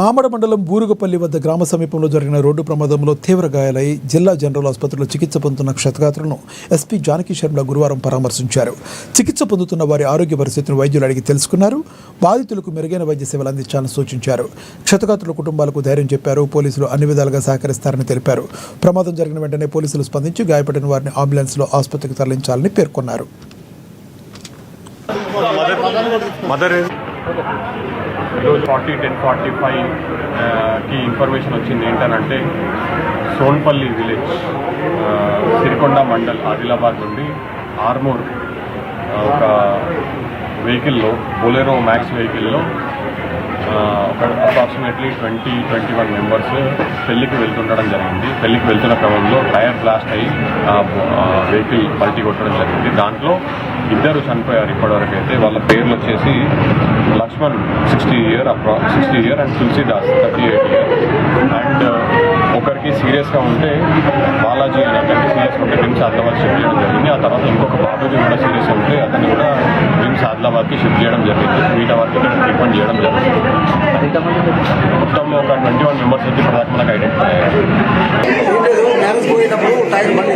ఆమడ మండలం బూరుగుపల్లి వద్ద గ్రామ సమీపంలో జరిగిన రోడ్డు ప్రమాదంలో తీవ్ర గాయాలై జిల్లా జనరల్ ఆసుపత్రిలో చికిత్స పొందుతున్న క్షతగాత్రులను ఎస్పీ జానకి శర్మ గురువారం పరామర్శించారు. చికిత్స పొందుతున్న వారి ఆరోగ్య పరిస్థితిని వైద్యులు అడిగి తెలుసుకున్నారు. బాధితులకు మెరుగైన వైద్య సేవలు అందించాలని సూచించారు. క్షతగాత్రుల కుటుంబాలకు ధైర్యం చెప్పారు. పోలీసులు అన్ని విధాలుగా సహకరిస్తారని తెలిపారు. ప్రమాదం జరిగిన వెంటనే పోలీసులు స్పందించి గాయపడిన వారిని అంబులెన్స్లో ఆసుపత్రికి తరలించాలని పేర్కొన్నారు. ఈరోజు 10:45కి ఇన్ఫర్మేషన్ వచ్చింది. ఏంటనంటే సోన్పల్లి విలేజ్ సిరికొండ మండల్ ఆదిలాబాద్ నుండి ఆర్మూర్ ఒక వెహికల్లో బొలెరో మ్యాక్స్ వెహికల్లో ఒక అప్రాక్సిమేట్లీ 20-21 మెంబర్స్ పెళ్లికి వెళ్తుండడం జరిగింది. పెళ్లికి వెళ్తున్న క్రమంలో టైర్ బ్లాస్ట్ అయ్యి వెహికల్ పల్టీ కొట్టడం జరిగింది. దాంట్లో ఇద్దరు చనిపోయారు. ఇప్పటివరకు అయితే వాళ్ళ పేర్లు వచ్చేసి Lakshman 60 year and Tulsidas 38 year. And ఒకరికి సీరియస్గా ఉంటే బాలాజీ అనే అతనికి సీరియస్గా ఉంటే రిమ్స్ ఆదిలాబాద్ షిఫ్ట్ చేయడం జరిగింది. ఆ తర్వాత ఇంకొక బాబుకి కూడా సీరియస్గా ఉంటే అతన్ని కూడా రిమ్స్ ఆదిలాబాద్కి షిఫ్ట్ చేయడం జరిగింది. మిగతా వారికి ఇక్కడ ట్రీట్మెంట్ చేయడం జరిగింది. మొత్తం ఒక 21 మెంబర్స్ వచ్చి ప్రధాన మనకు ఐడెంటిఫై అయ్యారు. టైర్ బండి